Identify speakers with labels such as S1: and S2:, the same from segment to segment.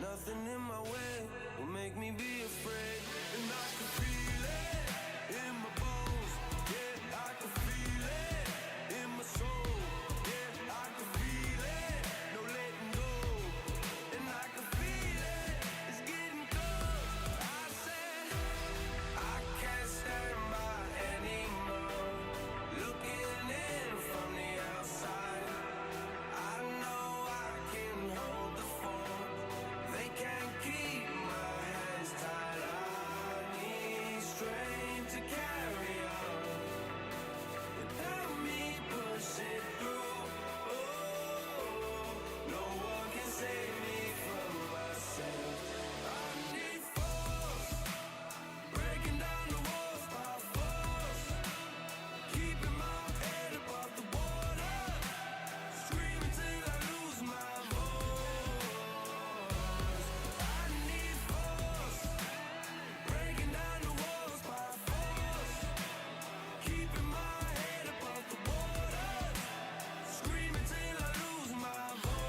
S1: Nothing in my way will make me be afraid. And I can feel it in my bones. Yeah, I can feel it in my soul. Yeah, I can feel it, no letting go. And I can feel it, it's getting close. I said, I can't stand by anymore. Looking in from the outside, I know I can hold the phone. They can't keep my hands tied. I need strength to carry on without me pushing through. Oh, no one can save me from myself. I need force, breaking down the walls by force, keeping my head above the water, screaming till I lose my voice. I need force, breaking down the walls by force, keeping my head above the water, screaming till I lose my voice.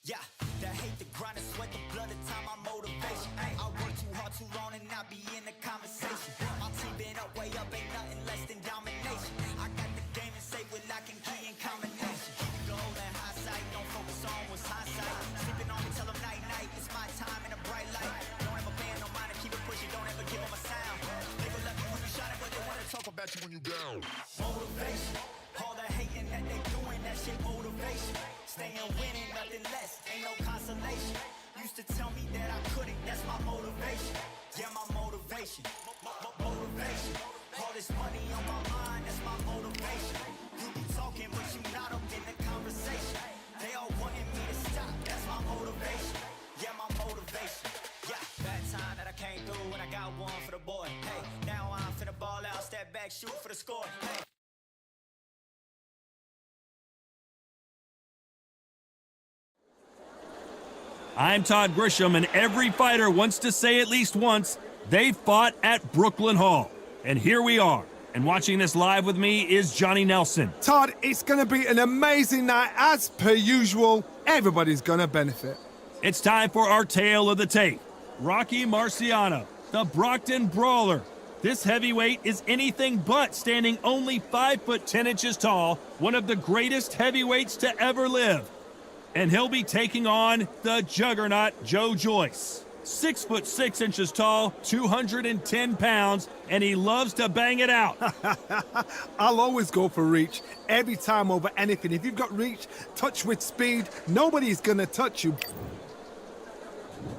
S2: Yeah, that hate, the grind, the sweat, the blood, the time, my motivation. I work too hard, too long, and not be in the conversation. My team been up, way up, ain't nothing less than domination. I got the game and say with lock and key and combination. Keep goal in hindsight, don't focus on what's hindsight. Sleeping on me, tell them night, night, it's my time in a bright light. Don't ever bend no mind and keep it pushing, don't ever give them a sound. They will love you when you shine it, but they wanna talk about you when you down. Motivation, all the hating that they doing, that shit motivation. Staying winning, nothing less, ain't no consolation. Used to tell me that I couldn't, that's my motivation. Yeah, my motivation, motivation. All this money on my mind, that's my motivation. You be talking, but you not up in the conversation. They all wanting me to stop, that's my motivation. Yeah, my motivation. Yeah, that time that I came through and I got one for the boy. Hey, now I'm finna ball out, step back, shoot for the score. Hey.
S3: I'm Todd Grisham, and every fighter wants to say at least once they fought at Brooklyn Hall. And here we are. And watching this live with me is Johnny Nelson.
S4: Todd, it's going to be an amazing night. As per usual, everybody's going to benefit.
S3: It's time for our tale of the tape. Rocky Marciano, the Brockton Brawler. This heavyweight is anything but standing only 5 foot 10 inches tall, one of the greatest heavyweights to ever live. And he'll be taking on the juggernaut Joe Joyce. 6 foot 6 inches tall, 210 pounds, and he loves to bang it out.
S4: I'll always go for reach, every time over anything. If you've got reach, touch with speed, nobody's gonna touch you.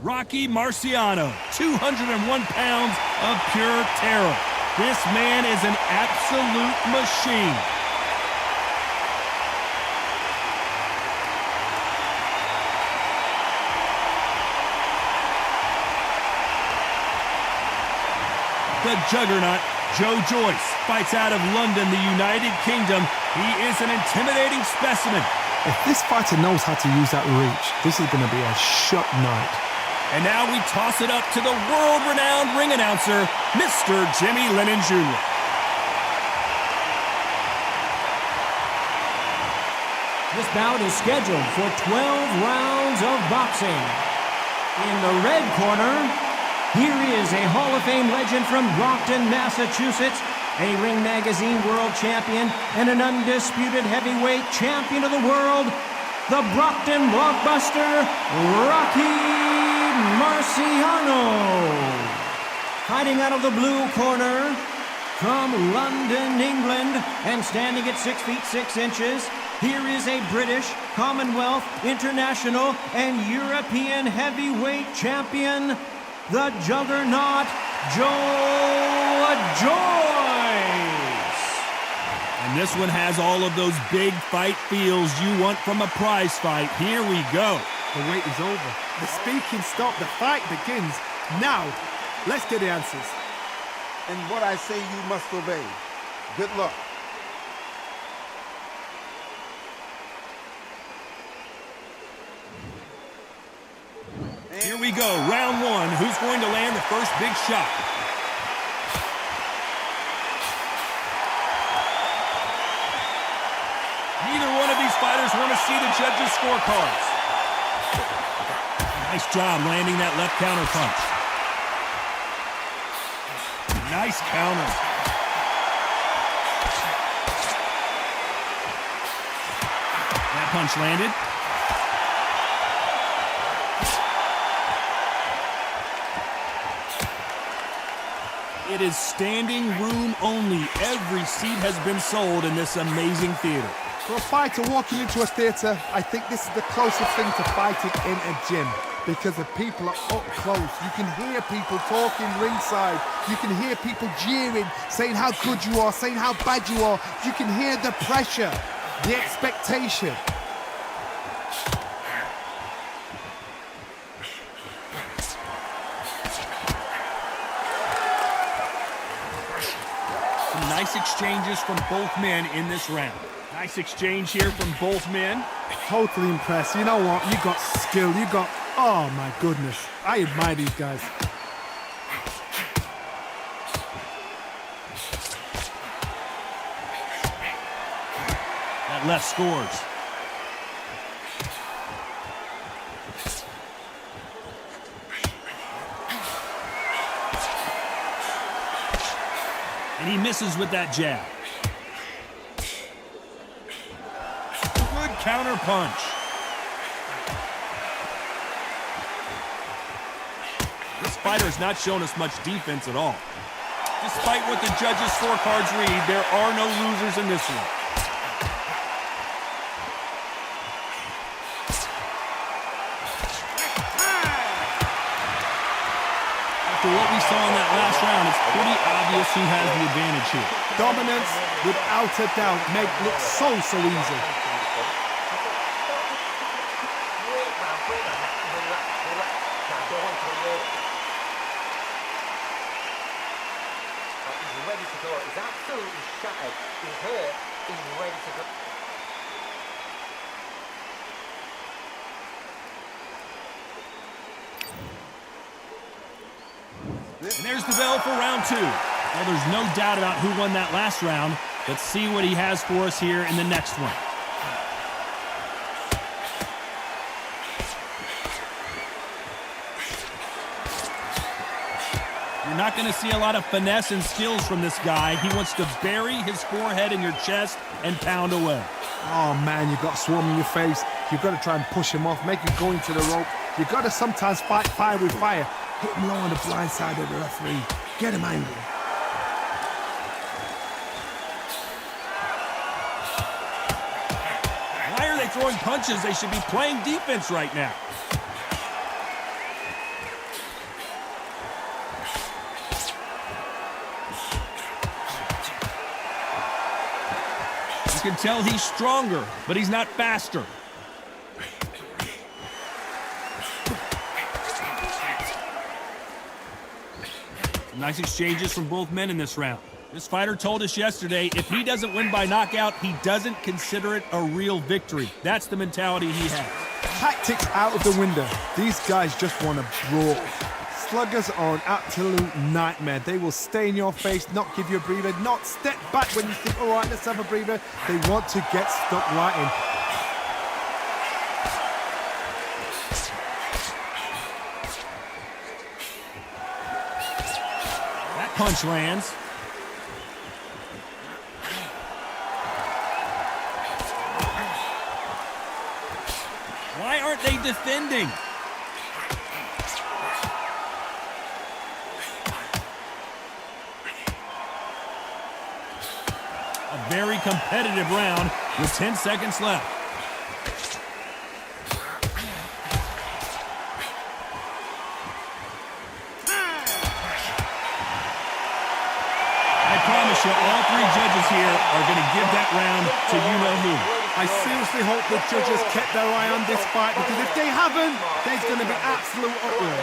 S3: Rocky Marciano, 201 pounds of pure terror. This man is an absolute machine. The juggernaut, Joe Joyce, fights out of London, the United Kingdom. He is an intimidating specimen.
S4: If this fighter knows how to use that reach, this is going to be a shut night.
S3: And now we toss it up to the world-renowned ring announcer, Mr. Jimmy Lennon Jr.
S5: This bout is scheduled for 12 rounds of boxing. In the red corner, here is a Hall of Fame legend from Brockton, Massachusetts, a Ring Magazine world champion and an undisputed heavyweight champion of the world, the Brockton blockbuster, Rocky Marciano. Fighting out of the blue corner, from London, England, and standing at 6 feet 6 inches, here is a British, Commonwealth, International, and European heavyweight champion, the juggernaut, Joe Joyce.
S3: And this one has all of those big fight feels you want from a prize fight. Here we go.
S4: The wait is over. The speaking stopped. The fight begins. Now, let's get the answers.
S6: And what I say you must obey. Good luck.
S3: Here we go, round one. Who's going to land the first big shot? these fighters want to see the judges' scorecards. Nice job landing that left counter punch. Nice counter. That punch landed. It is standing room only. Every seat has been sold in this amazing theater.
S4: For a fighter walking into a theatre, I think this is the closest thing to fighting in a gym because the people are up close. You can hear people talking ringside. You can hear people jeering, saying how good you are, saying how bad you are. You can hear the pressure, the expectation.
S3: Some nice exchanges from both men in this round. Nice exchange here from both men.
S4: Totally impressed. You know what? You got skill. You got... Oh, my goodness. I admire these guys.
S3: That left scores. And he misses with that jab. Good counter punch. This fighter has not shown us much defense at all. Despite what the judges' scorecards read, there are no losers in this one. After what we saw in that last round, it's pretty obvious who has the advantage here.
S4: Dominance, without a doubt, make it look so easy.
S7: He's ready to go. He's absolutely shattered. He's hurt. He's ready to go.
S3: And there's the bell for round two. Well, there's no doubt about who won that last round. Let's see what he has for us here in the next one. You're not going to see a lot of finesse and skills from this guy. He wants to bury his forehead in your chest and pound away.
S4: Oh, man, you've got swarm in your face. You've got to try and push him off, make him go into the rope. You've got to sometimes fight fire with fire. Hit him low on the blind side of the referee. Get him angry.
S3: Why are they throwing punches? They should be playing defense right now. You can tell he's stronger, but he's not faster. Some nice exchanges from both men in this round. This fighter told us yesterday, if he doesn't win by knockout, he doesn't consider it a real victory. That's the mentality he has.
S4: Tactics out of the window. These guys just want to brawl. Sluggers are an absolute nightmare. They will stay in your face, not give you a breather, not step back when you think, all right, let's have a breather. They want to get stuck right in.
S3: That punch lands. Why aren't they defending? A very competitive round with 10 seconds left. I promise you, all three judges here are going to give that round to you-know-who.
S4: I seriously hope the judges kept their eye on this fight, because if they haven't, there's going to be absolute uproar.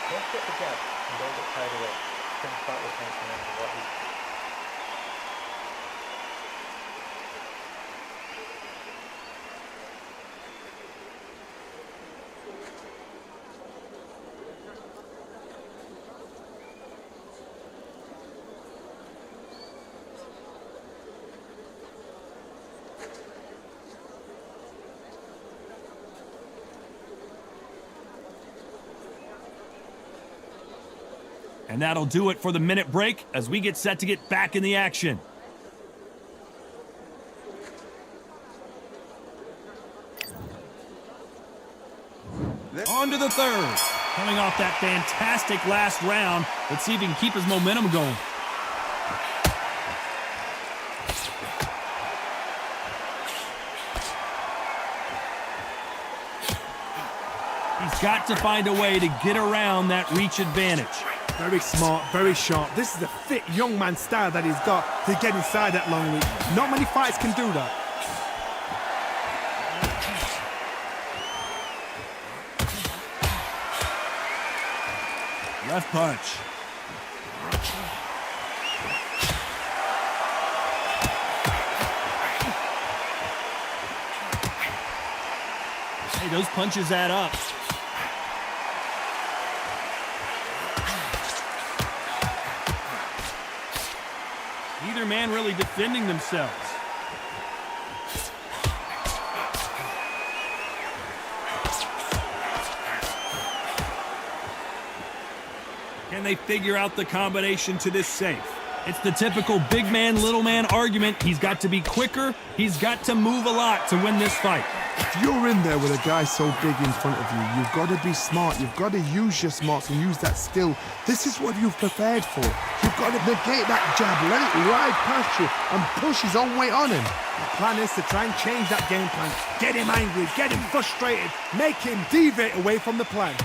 S7: Don't get the jab and don't get carried away. Think about what he's going to what he's...
S3: And that'll do it for the minute break as we get set to get back in the action. On to the third. Coming off that fantastic last round, let's see if he can keep his momentum going. He's got to find a way to get around that reach advantage.
S4: Very smart, very sharp. This is a fit young man style that he's got to get inside that long reach. Not many fights can do that.
S3: Left punch. Hey, those punches add up. Neither man really defending themselves. Can they figure out the combination to this safe? It's the typical big man, little man argument. He's got to be quicker. He's got to move a lot to win this fight.
S4: If you're in there with a guy so big in front of you, you've got to be smart. You've got to use your smarts and use that skill. This is what you've prepared for. You've got to negate that jab, let it ride past you and push his own weight on him. The plan is to try and change that game plan. Get him angry, get him frustrated, make him deviate away from the plan.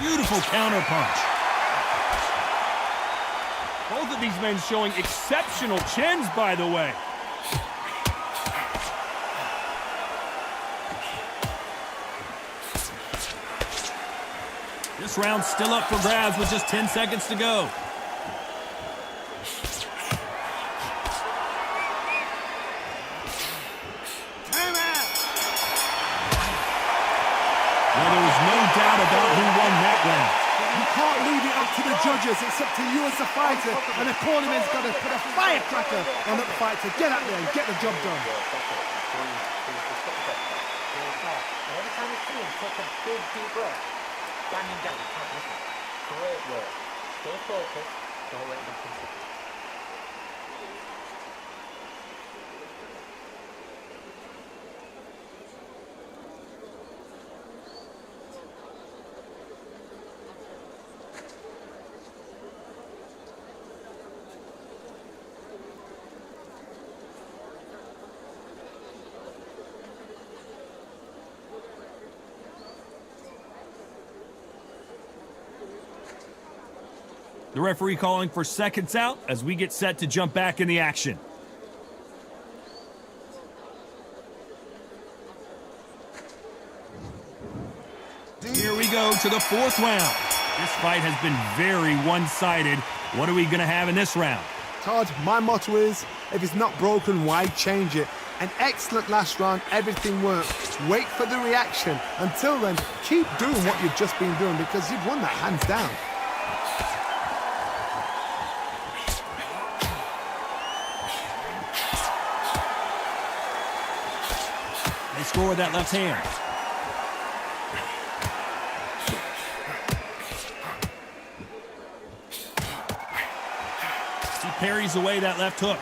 S3: Beautiful counter punch. Both of these men showing exceptional chins, by the way. This round's still up for grabs with just 10 seconds to go. Well, there was no doubt about who won that round.
S4: You can't leave it up to the judges. It's up to you as a fighter, and the cornerman's got to put a firecracker on that fight to get out there and get the job done.
S7: And every time you see him take a big deep breath, bang him down. You can't miss it. Great work. Stay focused. Don't let him consider.
S3: The referee calling for seconds out as we get set to jump back in the action. Here we go to the fourth round. This fight has been very one-sided. What are we going to have in this round?
S4: Todd, my motto is, if it's not broken, why change it? An excellent last round, everything worked. Wait for the reaction. Until then, keep doing what you've just been doing because you've won that hands down.
S3: They score with that left hand. He parries away that left hook.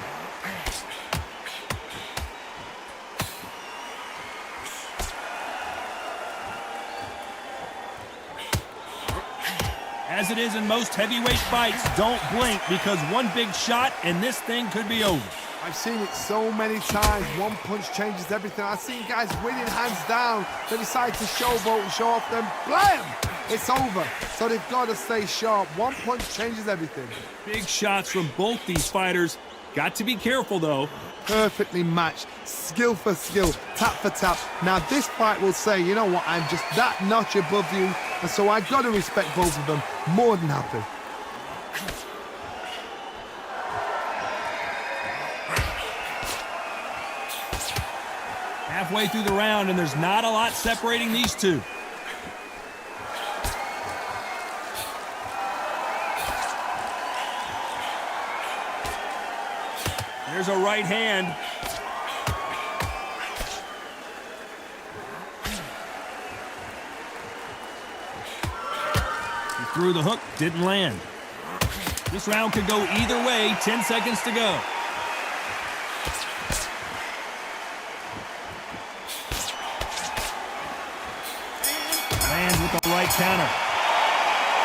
S3: As it is in most heavyweight fights, don't blink because one big shot and this thing could be over.
S4: I've seen it so many times. One punch changes everything. I've seen guys winning hands down. They decide to showboat and show off them. Blam! It's over. So they've got to stay sharp. One punch changes everything.
S3: Big shots from both these fighters. Got to be careful, though.
S4: Perfectly matched. Skill for skill. Tap for tap. Now this fight will say, you know what, I'm just that notch above you. And so I've got to respect both of them. More than happy.
S3: Halfway through the round, and there's not a lot separating these two. There's a right hand. through the hook, didn't land. This round could go either way, 10 seconds to go. Lands with the right counter.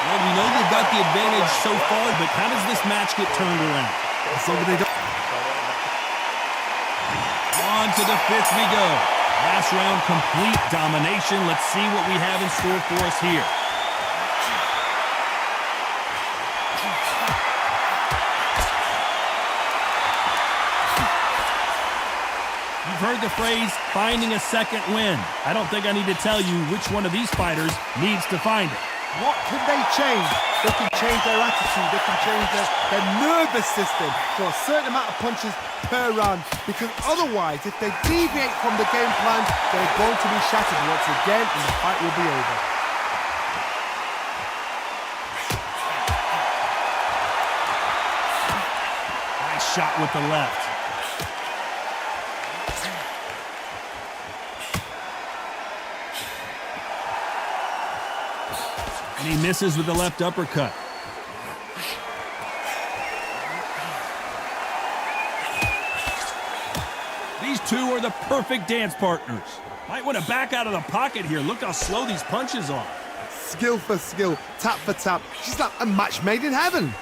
S3: Well, we know they've got the advantage so far, but how does this match get turned around? On to the fifth we go. Last round, complete domination. Let's see what we have in store for us here. You've heard the phrase, finding a second win. I don't think I need to tell you which one of these fighters needs to find it.
S4: What can they change? They can change their attitude. They can change their nervous system for a certain amount of punches per round. Because otherwise, if they deviate from the game plan, they're going to be shattered once again and the fight will be over.
S3: Nice shot with the left. And he misses with the left uppercut. These two are the perfect dance partners. Might want to back out of the pocket here. Look how slow these punches are.
S4: Skill for skill, tap for tap. She's like a match made in heaven.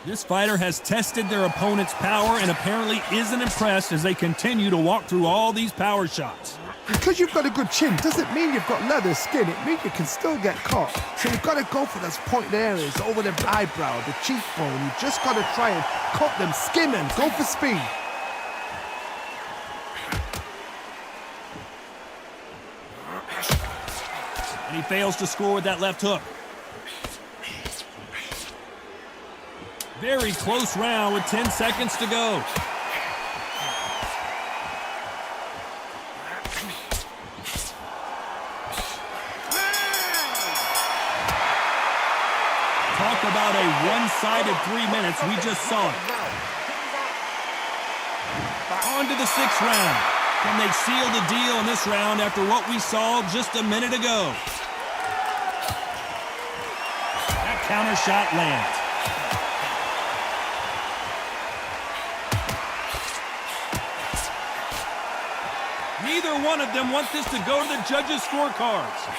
S3: This fighter has tested their opponent's power and apparently isn't impressed as they continue to walk through all these power shots.
S4: Because you've got a good chin doesn't mean you've got leather skin. It means you can still get caught. So you've got to go for those pointed areas, over the eyebrow, the cheekbone. You've just got to try and cut them, skim them, go for speed.
S3: And he fails to score with that left hook. Very close round with 10 seconds to go. Talk about a one-sided 3 minutes. We just saw it. On to the sixth round. Can they seal the deal in this round after what we saw just a minute ago? That counter shot lands. Neither one of them want this to go to the judges' scorecards.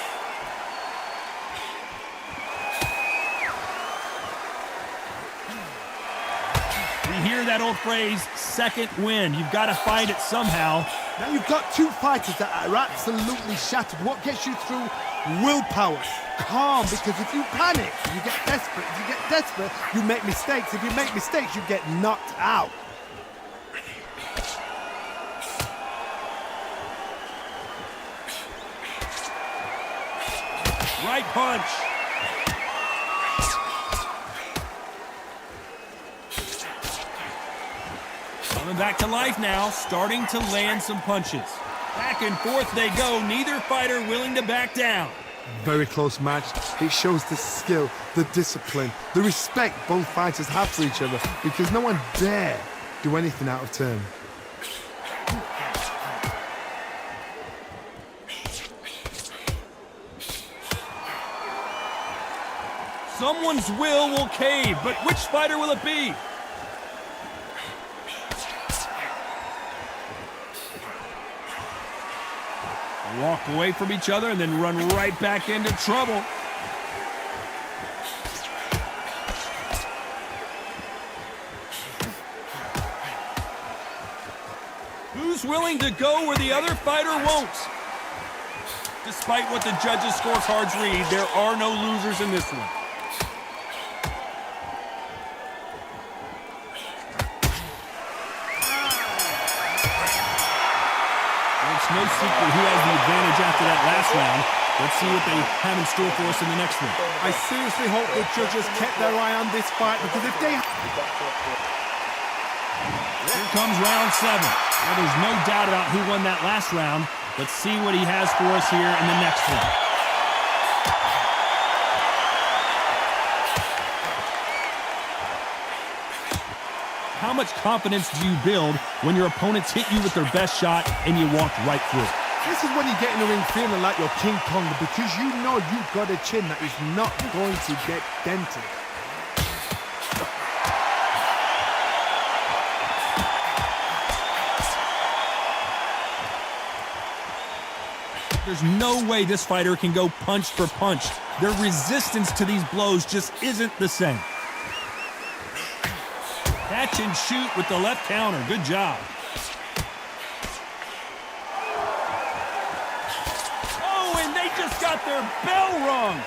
S3: We hear that old phrase, second win. You've got to find it somehow.
S4: Now you've got two fighters that are absolutely shattered. What gets you through? Willpower. Calm, because if you panic, you get desperate. If you get desperate, you make mistakes. If you make mistakes, you get knocked out.
S3: Right punch. Coming back to life now, starting to land some punches. Back and forth they go, neither fighter willing to back down.
S4: Very close match. It shows the skill, the discipline, the respect both fighters have for each other, because no one dare do anything out of turn.
S3: Someone's will cave, but which fighter will it be? Walk away from each other and then run right back into trouble. Who's willing to go where the other fighter won't? Despite what the judges' scorecards read, there are no losers in this one. It's no secret who has the advantage after that last round. Let's see what they have in store for us in the next one.
S4: I seriously hope the judges kept their eye on this fight, because if they...
S3: Here comes round 7. Well, there's no doubt about who won that last round. Let's see what he has for us here in the next one. How much confidence do you build when your opponents hit you with their best shot and you walk right through it?
S4: This is when you get in the ring feeling like you're King Kong, because you know you've got a chin that is not going to get dented.
S3: There's no way this fighter can go punch for punch. Their resistance to these blows just isn't the same. Catch and shoot with the left counter. Good job. Oh, and they just got their bell rung.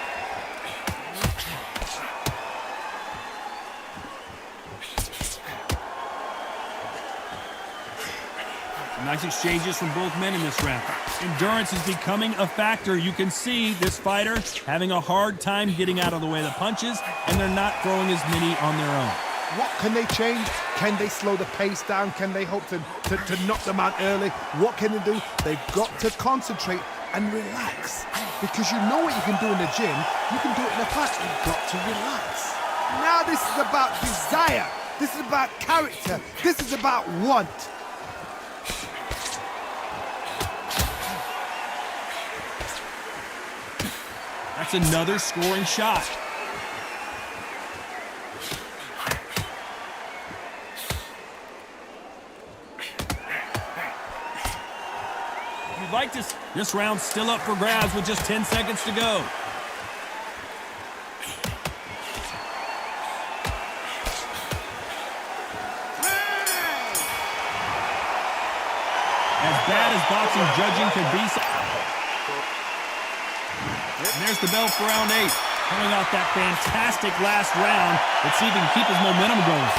S3: Nice exchanges from both men in this round. Endurance is becoming a factor. You can see this fighter having a hard time getting out of the way of the punches, and they're not throwing as many on their own.
S4: What can they change? Can they slow the pace down? Can they hope to knock them out early? What can they do? They've got to concentrate and relax. Because you know what you can do in the gym, you can do it in the fight. You've got to relax. Now this is about desire. This is about character. This is about want.
S3: That's another scoring shot. You'd like to... This round's still up for grabs with just 10 seconds to go. As bad as boxing judging can be... And there's the bell for round 8. Coming off that fantastic last round. Let's see if he can keep his momentum going.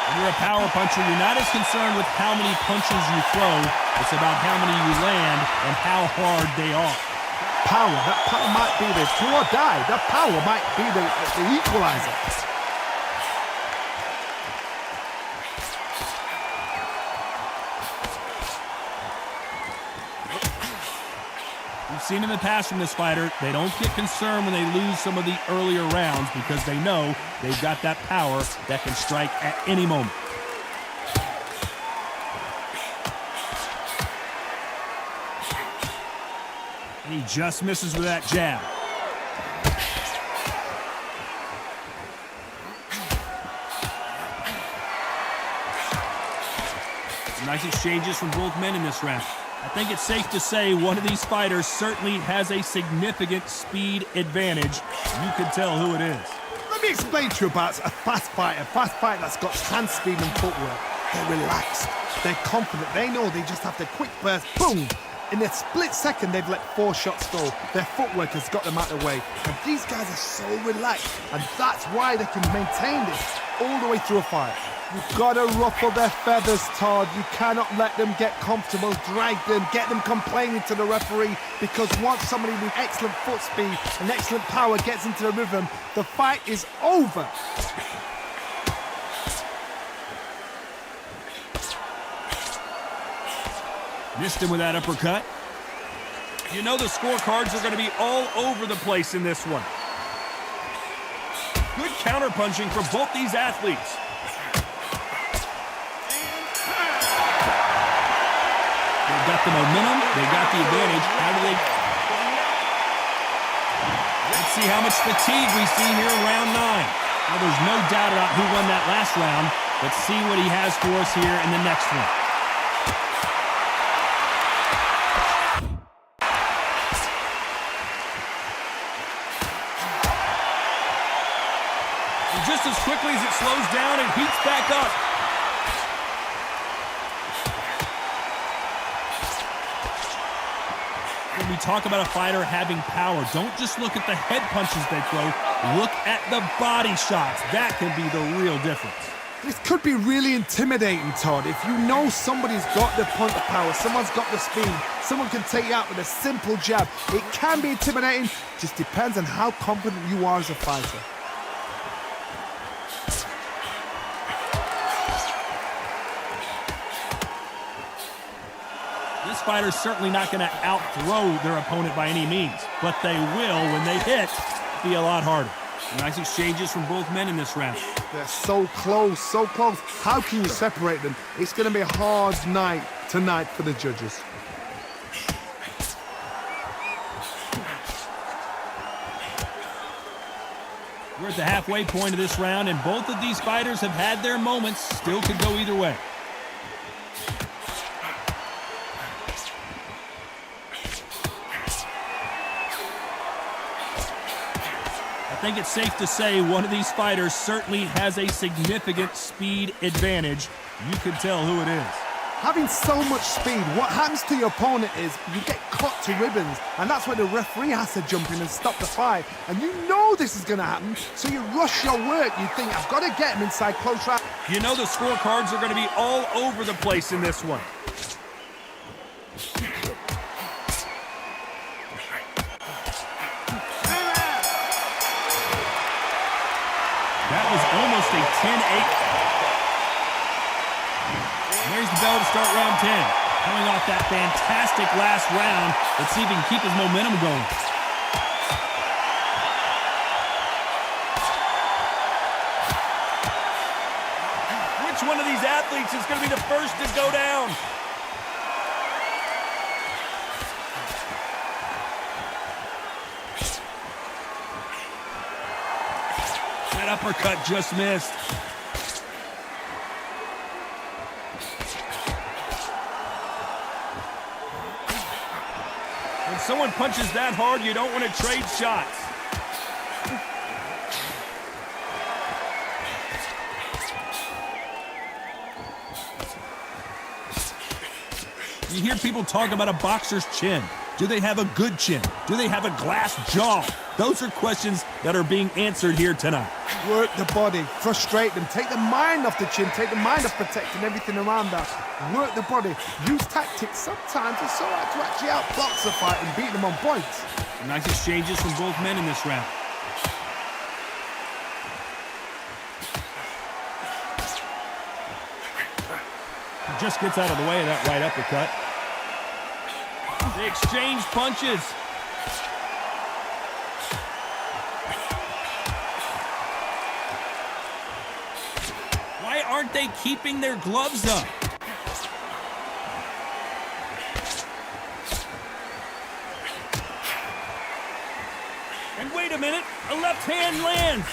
S3: When you're a power puncher, you're not as concerned with how many punches you throw. It's about how many you land and how hard they are.
S4: That power might be the do or die. That power might be the equalizer.
S3: We've seen in the past from this fighter, they don't get concerned when they lose some of the earlier rounds because they know they've got that power that can strike at any moment. And he just misses with that jab. Nice exchanges from both men in this round. I think it's safe to say one of these fighters certainly has a significant speed advantage. You can tell who it is.
S4: Let me explain to you about a fast fighter that's got hand speed and footwork. They're relaxed, they're confident, they know they just have to quick burst, boom! In a split second, they've let 4 shots go. Their footwork has got them out of the way. And these guys are so relaxed, and that's why they can maintain this all the way through a fight. You've got to ruffle their feathers, Todd. You cannot let them get comfortable, drag them, get them complaining to the referee, because once somebody with excellent foot speed and excellent power gets into the rhythm, the fight is over.
S3: Missed him with that uppercut. You know the scorecards are going to be all over the place in this one. Good counterpunching from both these athletes. They've got the momentum, they've got the advantage. How do they... Let's see how much fatigue we see here in round 9. Well, there's no doubt about who won that last round. Let's see what he has for us here in the next one. And just as quickly as it slows down, it heats back up. When we talk about a fighter having power, don't just look at the head punches they throw. Look at the body shots. That can be the real difference.
S4: This could be really intimidating, Todd. If you know somebody's got the punch power, someone's got the speed, someone can take you out with a simple jab. It can be intimidating. Just depends on how confident you are as a fighter.
S3: This fighters certainly not going to out-throw their opponent by any means, but they will, when they hit, be a lot harder. Nice exchanges from both men in this round.
S4: They're so close, so close. How can you separate them? It's going to be a hard night tonight for the judges.
S3: We're at the halfway point of this round, and both of these fighters have had their moments. Still could go either way. I think it's safe to say one of these fighters certainly has a significant speed advantage. You can tell who it is.
S4: Having so much speed, what happens to your opponent is you get cut to ribbons, and that's where the referee has to jump in and stop the fight. And you know this is going to happen, so you rush your work. You think, I've got to get him inside close round.
S3: You know the scorecards are going to be all over the place in this one. That was almost a 10-8. There's the bell to start round 10. Coming off that fantastic last round, let's see if he can keep his momentum going. Which one of these athletes is going to be the first to go down? That uppercut just missed. When someone punches that hard, you don't want to trade shots. You hear people talk about a boxer's chin. Do they have a good chin? Do they have a glass jaw? Those are questions that are being answered here tonight.
S4: Work the body, frustrate them, take the mind off the chin, take the mind off protecting everything around that. Work the body, use tactics. Sometimes it's so hard to actually outbox a fight and beat them on points.
S3: Nice exchanges from both men in this round. He just gets out of the way of that right uppercut. They exchange punches. Why aren't they keeping their gloves up? And wait a minute, a left hand lands.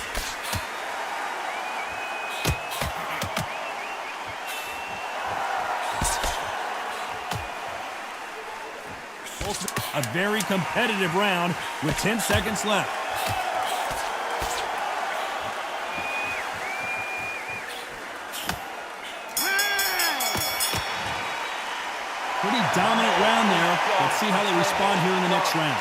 S3: A very competitive round with 10 seconds left. Pretty dominant round there. Let's see how they respond here in the next round.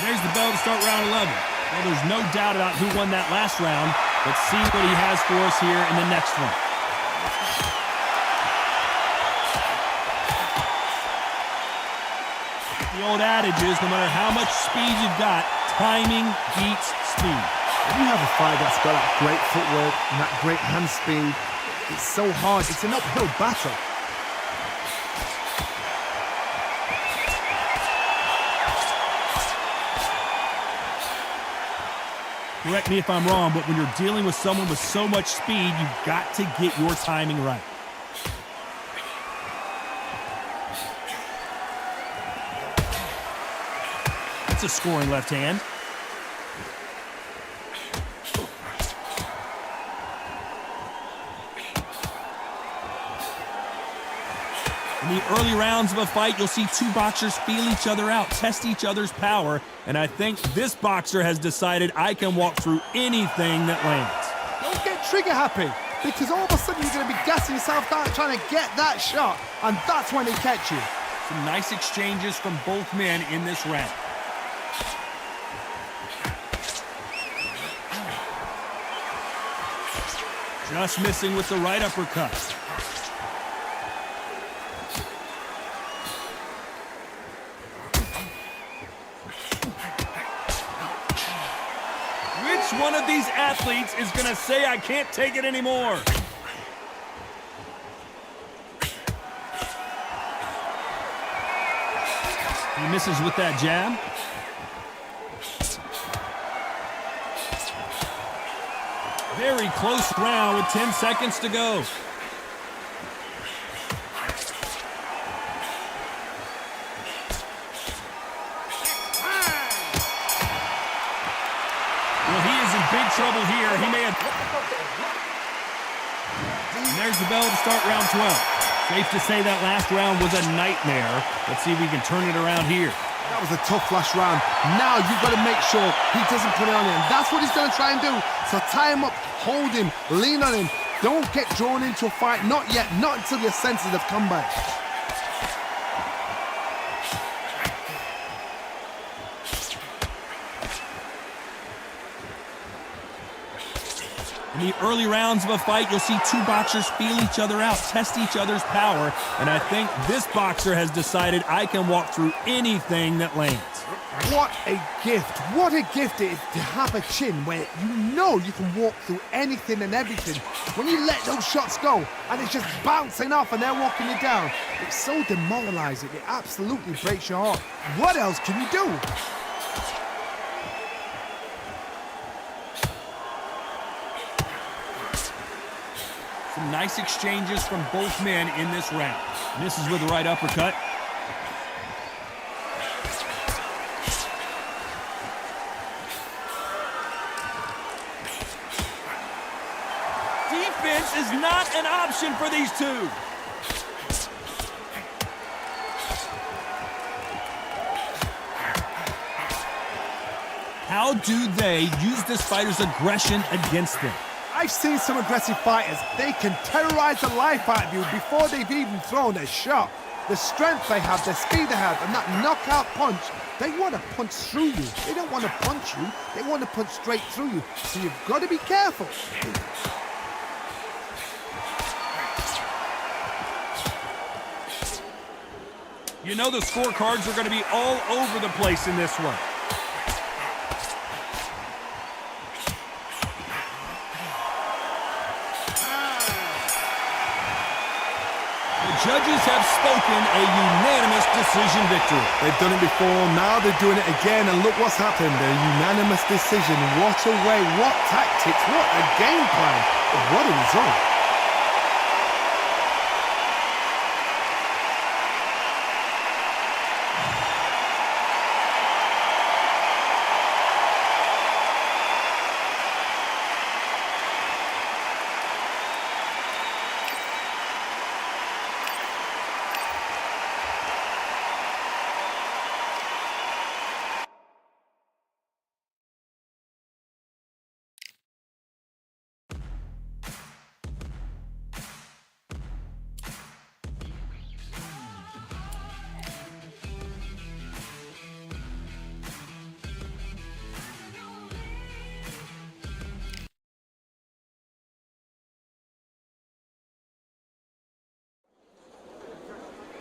S3: There's the bell to start round 11. Well, there's no doubt about who won that last round. Let's see what he has for us here in the next one. The old adage is no matter how much speed you've got, timing beats speed.
S4: When you have a fight that's got that great footwork and that great hand speed, it's so hard. It's an uphill battle.
S3: Correct me if I'm wrong, but when you're dealing with someone with so much speed, you've got to get your timing right. That's a scoring left hand. In the early rounds of a fight, you'll see two boxers feel each other out, test each other's power, and I think this boxer has decided I can walk through anything that lands.
S4: Don't get trigger happy, because all of a sudden you're going to be gassing yourself out trying to get that shot, and that's when they catch you.
S3: Some nice exchanges from both men in this round. Just missing with the right uppercut. Which one of these athletes is going to say I can't take it anymore? He misses with that jab. Very close round with 10 seconds to go. Well, he is in big trouble here. He may have... And there's the bell to start round 12. Safe to say that last round was a nightmare. Let's see if we can turn it around here.
S4: That was a tough last round. Now you've got to make sure he doesn't put it on him. That's what he's going to try and do. So tie him up, hold him, lean on him. Don't get drawn into a fight. Not yet. Not until your senses have come back.
S3: In the early rounds of a fight, you'll see two boxers feel each other out, test each other's power, and I think this boxer has decided I can walk through anything that lands.
S4: What a gift. What a gift it is to have a chin where you know you can walk through anything and everything. When you let those shots go and it's just bouncing off and they're walking you down, it's so demoralizing. It absolutely breaks your heart. What else can you do?
S3: Some nice exchanges from both men in this round. Misses with the right uppercut. Defense is not an option for these two. How do they use this fighter's aggression against them?
S4: I've seen some aggressive fighters. They can terrorize the life out of you before they've even thrown a shot. The strength they have, the speed they have, and that knockout punch, they want to punch through you. They don't want to punch you. They want to punch straight through you. So you've got to be careful.
S3: You know the scorecards are going to be all over the place in this one. Judges have spoken a unanimous decision victory.
S4: They've done it before, now they're doing it again, and look what's happened. A unanimous decision. What a way, what tactics, what a game plan. What a result.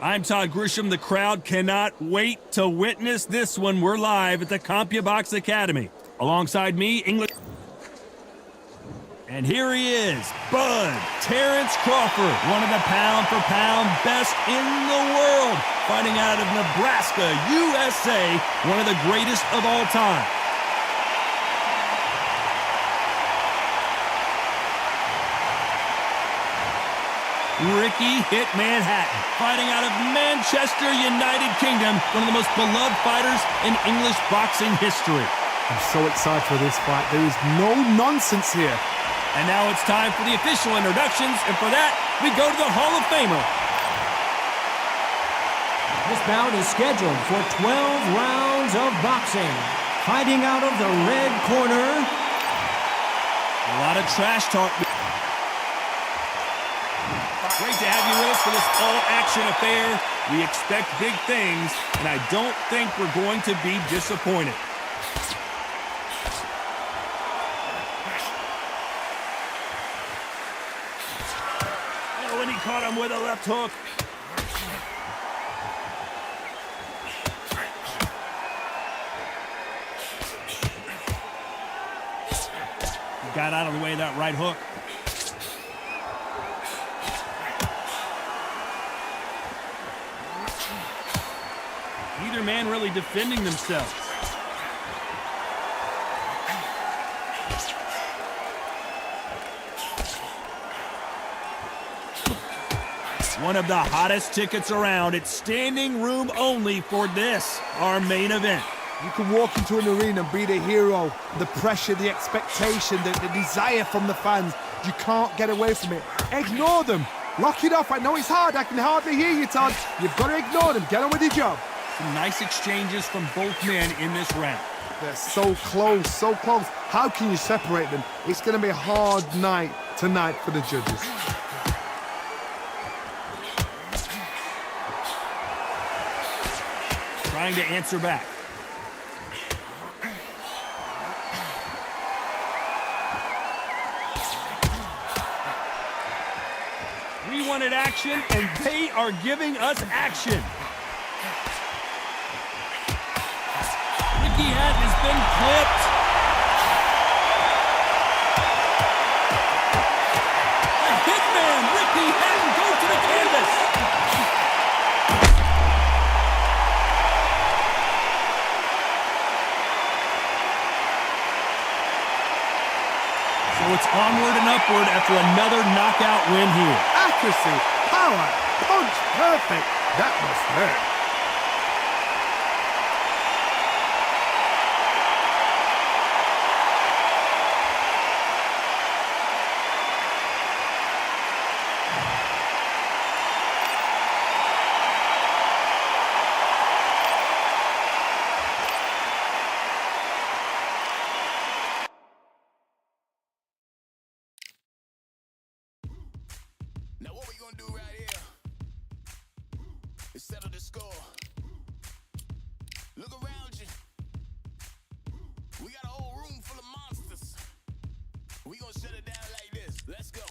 S3: I'm Todd Grisham. The crowd cannot wait to witness this one. We're live at the CompuBox Academy. Alongside me, English. And here he is, Bud Terrence Crawford, one of the pound-for-pound best in the world, fighting out of Nebraska, USA, one of the greatest of all time. Ricky Hit Manhattan, fighting out of Manchester, United Kingdom, one of the most beloved fighters in English boxing history.
S4: I'm so excited for this fight. There is no nonsense here.
S3: And now it's time for the official introductions, and for that, we go to the Hall of Famer.
S5: This bout is scheduled for 12 rounds of boxing. Fighting out of the red corner.
S3: A lot of trash talk. Great to have you with us for this all-action affair. We expect big things, and I don't think we're going to be disappointed. Oh, and he caught him with a left hook. He got out of the way of that right hook. Neither man really defending themselves. One of the hottest tickets around. It's standing room only for this, our main event.
S4: You can walk into an arena and be the hero. The pressure, the expectation, the desire from the fans. You can't get away from it. Ignore them. Lock it off. I know it's hard. I can hardly hear you, Todd. You've got to ignore them. Get on with your job.
S3: Some nice exchanges from both men in this round.
S4: They're so close, so close. How can you separate them? It's going to be a hard night tonight for the judges.
S3: Trying to answer back. We wanted action, and they are giving us action. Ricky Hatton has been clipped. The hitman, Ricky Hatton, goes to the canvas. So it's onward and upward after another knockout win here.
S4: Accuracy, power, punch, perfect. That must hurt.
S1: Now what we gonna do right here is settle the score. Look around you. We got a whole room full of monsters. We gonna shut it down like this. Let's go.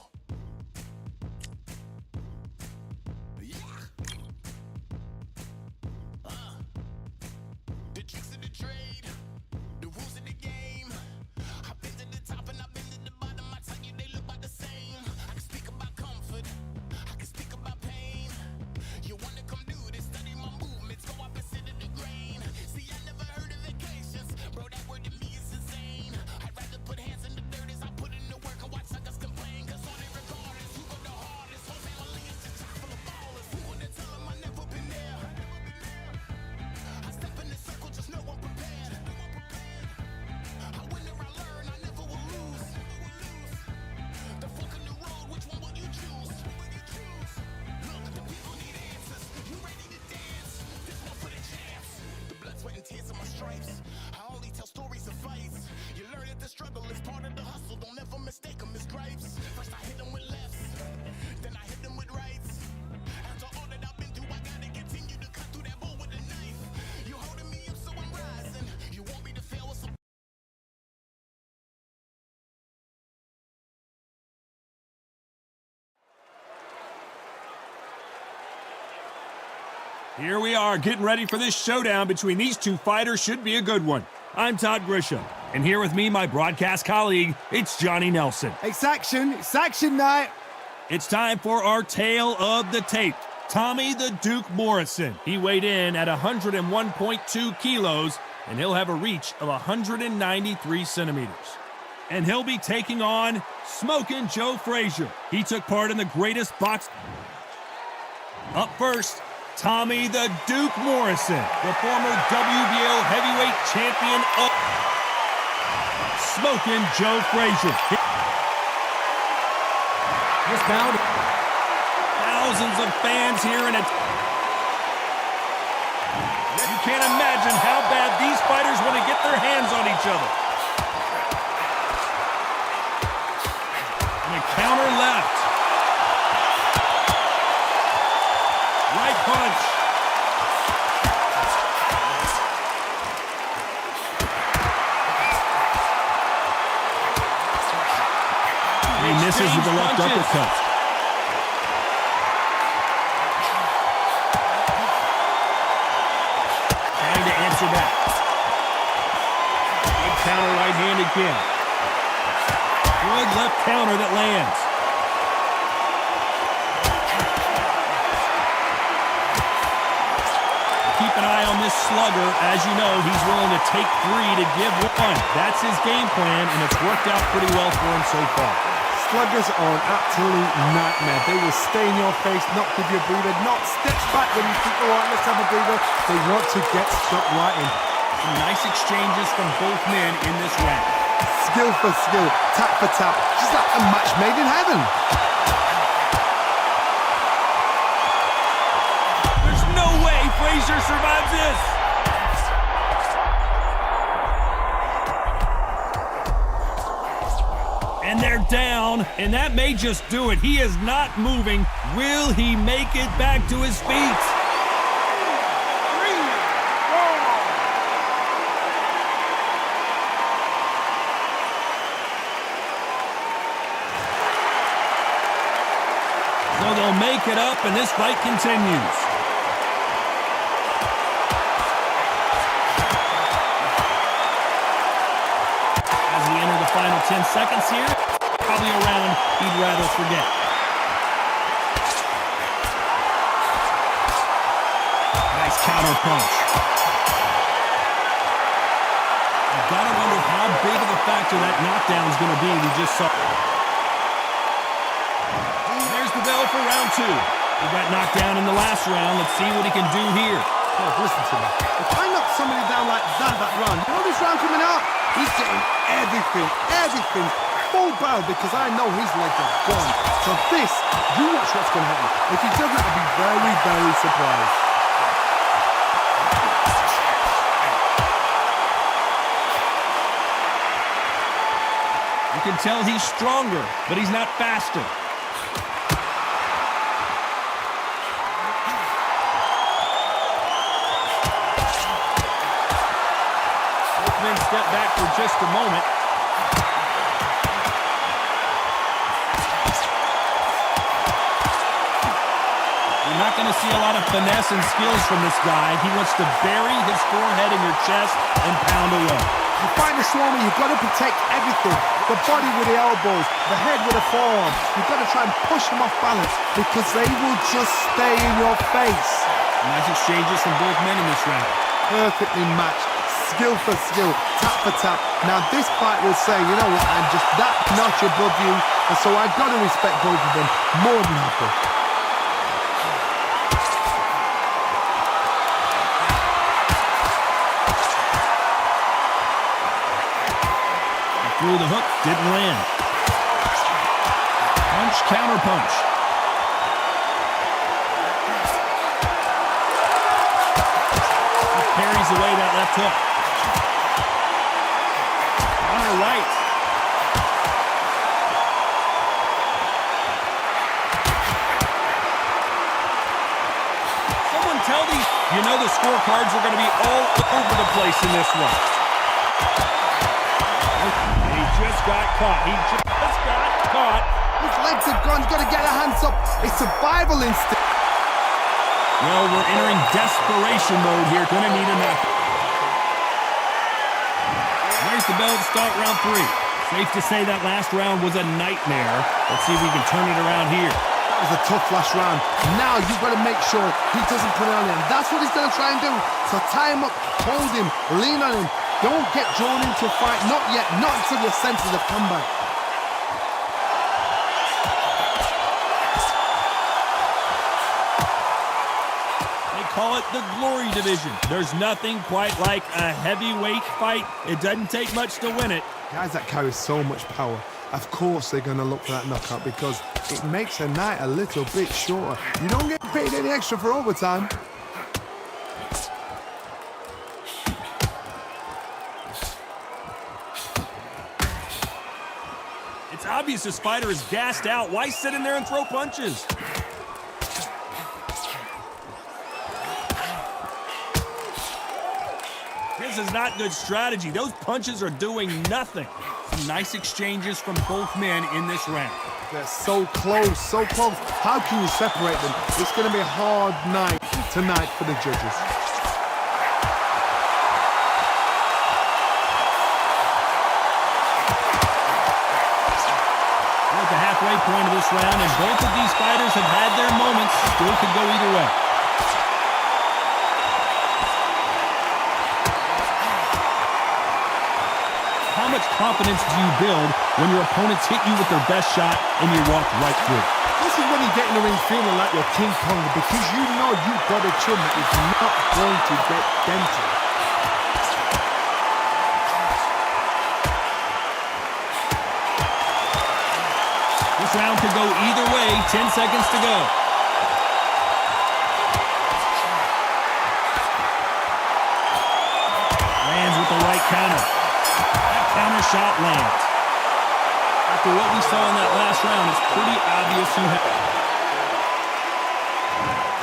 S1: Yeah. The tricks of the trade, the rules of the game. I've been to the top and I've been to the bottom. I tell you they look about the same. I can speak about comfort. I can speak about pain. You wanna come do this? Study my movements. Go opposite of the grain. See, I never heard of vacations. Bro, that word to me is insane. I'd rather put hands in the dirt as I put in the work and watch suckers complain. Cause on it regardless, who go the hardest? Whole family is just chock full of ballers. Who wanna tell them I never been there? I step in the circle, just know I'm prepared. I win or I learn, I never will lose. The fork in the road, which one will you choose? Look, the people need answers. You ready to dance? This one for the chance. The blood, sweat, and tears of my stripes. I only tell stories of fights. You learn that the struggle is part of the hustle. Don't ever mistake them as gripes. First I hit them with lefts, then I hit them with rights. After all that I've been through, I gotta continue to cut through that bull with a knife. You holding me up, so I'm rising. You want me to fail with some.
S3: Here we are, getting ready for this showdown between these two fighters. Should be a good one. I'm Todd Grisham, and here with me, my broadcast colleague, it's Johnny Nelson.
S4: It's action night.
S3: It's time for our tale of the tape. Tommy the Duke Morrison. He weighed in at 101.2 kilos, and he'll have a reach of 193 centimeters. And he'll be taking on Smokin' Joe Frazier. He took part in the greatest box. Up first, Tommy the Duke Morrison, the former WBO heavyweight champion of Smokin' Joe Frazier.
S5: This bout,
S3: Thousands of fans here in it. You can't imagine how bad these fighters want to get their hands on each other. And a counter left. Right punch. He misses with the left uppercut. Trying to answer back. Good counter right hand again. Good left counter that lands. Keep keep an eye on this slugger. As you know, he's willing to take 3 to give 1. That's his game plan, and it's worked out pretty well for him so far.
S4: Sluggers are an absolute nightmare. They will stay in your face, not give you a breather, not step back when you think, all right, let's have a breather. They want to get stuck right in.
S3: Some nice exchanges from both men in this round.
S4: Skill for skill, tap for tap, just like a match made in heaven.
S3: There's no way Frazier survives this. And they're down, and that may just do it. He is not moving. Will he make it back to his feet? So they'll make it up, and this fight continues. As we enter the final 10 seconds here, probably a round he'd rather forget. Nice counter punch. I've got to wonder how big of a factor that knockdown is going to be. We just saw. There's the bell for round 2. He got knocked down in the last round. Let's see what he can do here.
S4: Oh, listen to me. If I knock somebody down like that round, you know this round coming out? He's getting everything, full barrel, because I know his legs are gone. So this, you watch what's going to happen. If he doesn't, I'll be very, very surprised.
S3: You can tell he's stronger, but he's not faster. Men step back for just a moment. You're not going to see a lot of finesse and skills from this guy. He wants to bury his forehead in your chest and pound away.
S4: You find a Swami, you've got to protect everything. The body with the elbows, the head with the forearm. You've got to try and push them off balance because they will just stay in your face.
S3: Nice exchanges from both men in this round.
S4: Perfectly matched. Skill for skill, tap for tap. Now this fight will say, you know what, I'm just that notch above you, and so I've got to respect both of them more than happy.
S3: He threw the hook, didn't land. Punch, counter punch. He parries away that left hook. Right. Someone tell me, you know the scorecards are going to be all over the place in this one. He just got caught.
S4: His legs are gone. He's got to get the hands up. It's survival instinct.
S3: Well, we're entering desperation mode here. Going to need a knock. There's the bell to start round 3. Safe to say that last round was a nightmare. Let's see if we can turn it around here.
S4: That was a tough last round. Now you've got to make sure he doesn't put it on him. That's what he's going to try and do. So tie him up, hold him, lean on him. Don't get drawn into a fight. Not yet. Not until your senses have come back.
S3: Call it the glory division. There's nothing quite like a heavyweight fight. It doesn't take much to win it.
S4: Guys that carry so much power, of course they're going to look for that knockout because it makes a night a little bit shorter. You don't get paid any extra for overtime.
S3: It's obvious this fighter is gassed out. Why sit in there and throw punches? This is not good strategy. Those punches are doing nothing. Some nice exchanges from both men in this round.
S4: They're so close, so close. How can you separate them? It's going to be a hard night tonight for the judges.
S3: We're at the halfway point of this round, and both of these fighters have had their moments. Still could go either way. much confidence do you build when your opponents hit you with their best shot and you walk right through?
S4: This is when you get in the ring feeling like you're King Kong, because you know you've got a chin that is not going to get dented.
S3: This round could go either way. 10 seconds to go. Lands with the right counter. That counter shot lands. After what we saw in that last round, it's pretty obvious who had.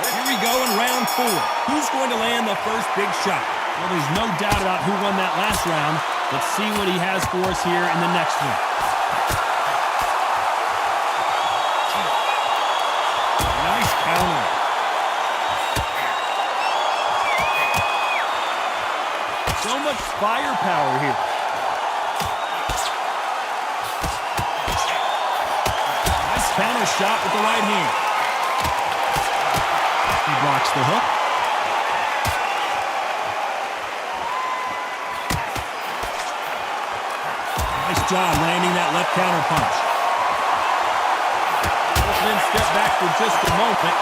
S3: Here we go in round 4. Who's going to land the first big shot? Well, there's no doubt about who won that last round. Let's see what he has for us here in the next one. Nice counter. So much firepower here. Nice counter shot with the right hand. He blocks the hook. Nice job landing that left counter punch. Then step back for just a moment.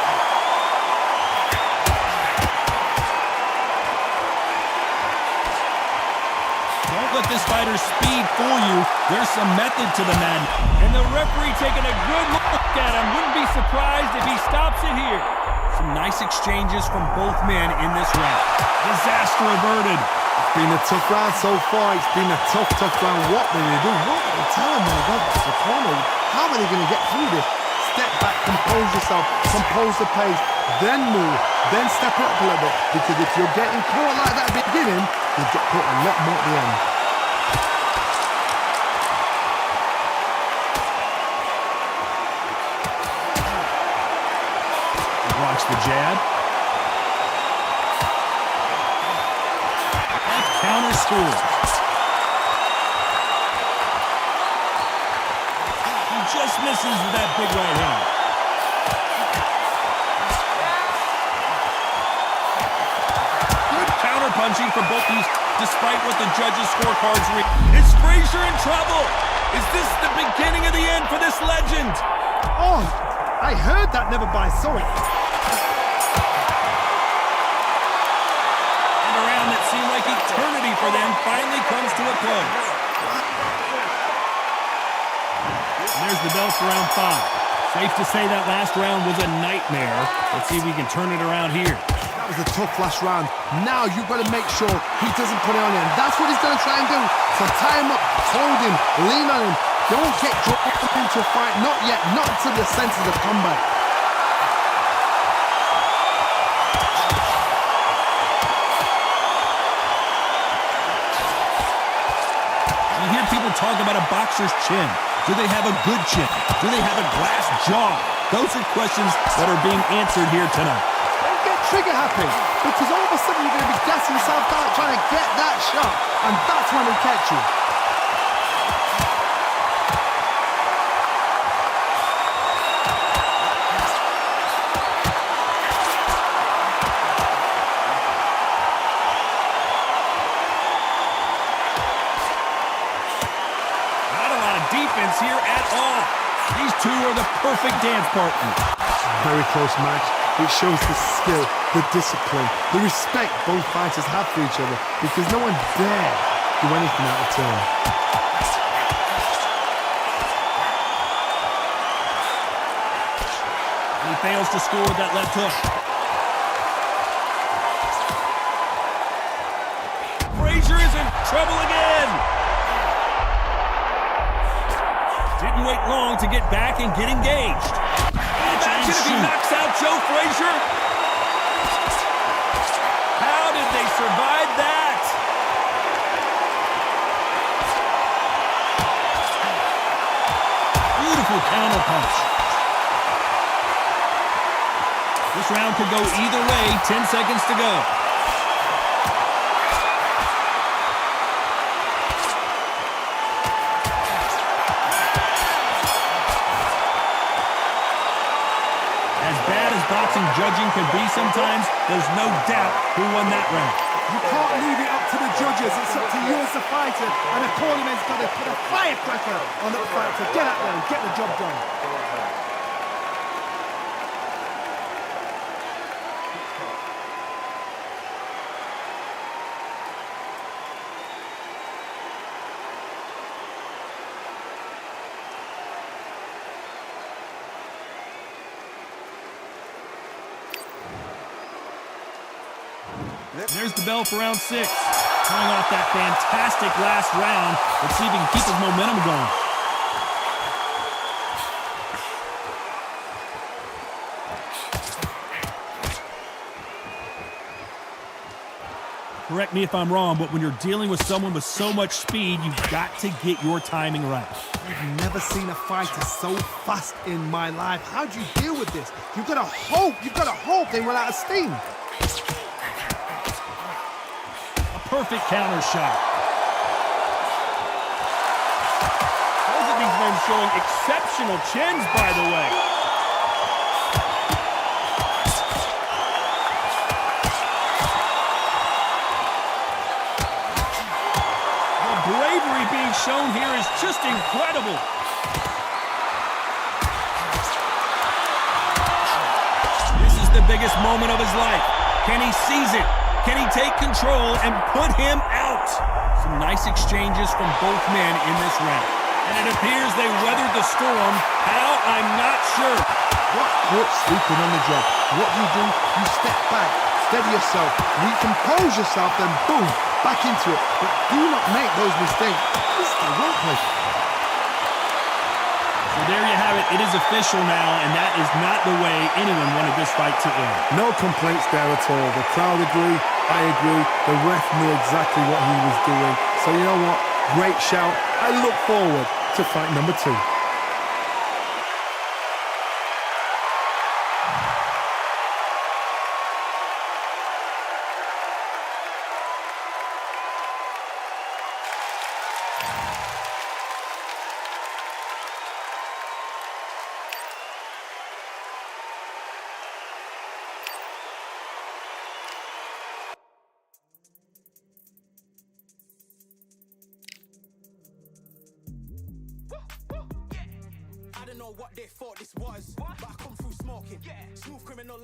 S3: Don't let this fighter's speed fool you. There's some method to the madness. And the referee taking a good look at him. Wouldn't be surprised if he stops it here. Some nice exchanges from both men in this round. Disaster averted.
S4: It's been a tough round so far. It's been a tough round. What will they do? What will they tell them when they go to the corner? How are they going to get through this? Step back, compose yourself, compose the pace, then move, then step it up a little bit. Because if you're getting caught like that at the beginning, you'll get caught a lot more at the end.
S3: Blocks the jab. Left counter scores. He just misses with that big right hand. Good counter punching from both these, despite what the judges' scorecards read. Is Frazier in trouble? Is this the beginning of the end for this legend?
S4: Oh, I heard that never by saw it.
S3: And a round that seemed like eternity for them finally comes to a close. And there's the bell for round 5. Safe to say that last round was a nightmare. Let's see if we can turn it around here.
S4: That was a tough last round. Now you've got to make sure he doesn't put it on you. And that's what he's going to try and do. So tie him up, hold him, lean on him. Don't get drawn into a fight. Not yet. Not until the senses have come back.
S3: You hear people talk about a boxer's chin. Do they have a good chin? Do they have a glass jaw? Those are questions that are being answered here tonight.
S4: Don't get trigger happy, because all of a sudden you're going to be gassing yourself out trying to get that shot, and that's when they catch you.
S3: Defense here at all. These two are the perfect dance partners.
S4: Very close match. It shows the skill, the discipline, the respect both fighters have for each other, because no one dare do anything out of turn.
S3: He fails to score with that left hook. Frazier is in trouble again. Didn't wait long to get back and get engaged. Imagine if he knocks out Joe Frazier. How did they survive that? Beautiful counter punch. This round could go either way. 10 seconds to go. As bad as boxing judging can be sometimes, there's no doubt who won that round.
S4: You can't leave it up to the judges. It's up to you as a fighter, and a corner man's got to put a firecracker on that fight to get out there and get the job done.
S3: There's the bell for round 6. Coming off that fantastic last round. Let's see if he can keep his momentum going. Correct me if I'm wrong, but when you're dealing with someone with so much speed, you've got to get your timing right.
S4: I've never seen a fighter so fast in my life. How do you deal with this? You've got to hope they run out of steam.
S3: Perfect counter shot. Both of these men showing exceptional chins, by the way. The bravery being shown here is just incredible. This is the biggest moment of his life. Can he seize it? Can he take control and put him out? Some nice exchanges from both men in this round. And it appears they weathered the storm. How? I'm not sure.
S4: What hurt sleeping on the job? What do? You step back, steady yourself, recompose yourself, then boom, back into it. But do not make those mistakes. This is the workplace.
S3: So there you have it. It is official now, and that is not the way anyone wanted this fight to end.
S4: No complaints there at all. The crowd agree. I agree. The ref knew exactly what he was doing. So you know what? Great shout. I look forward to fight number 2.
S2: I don't know what they thought this was, but I come through smoking. Smooth criminal.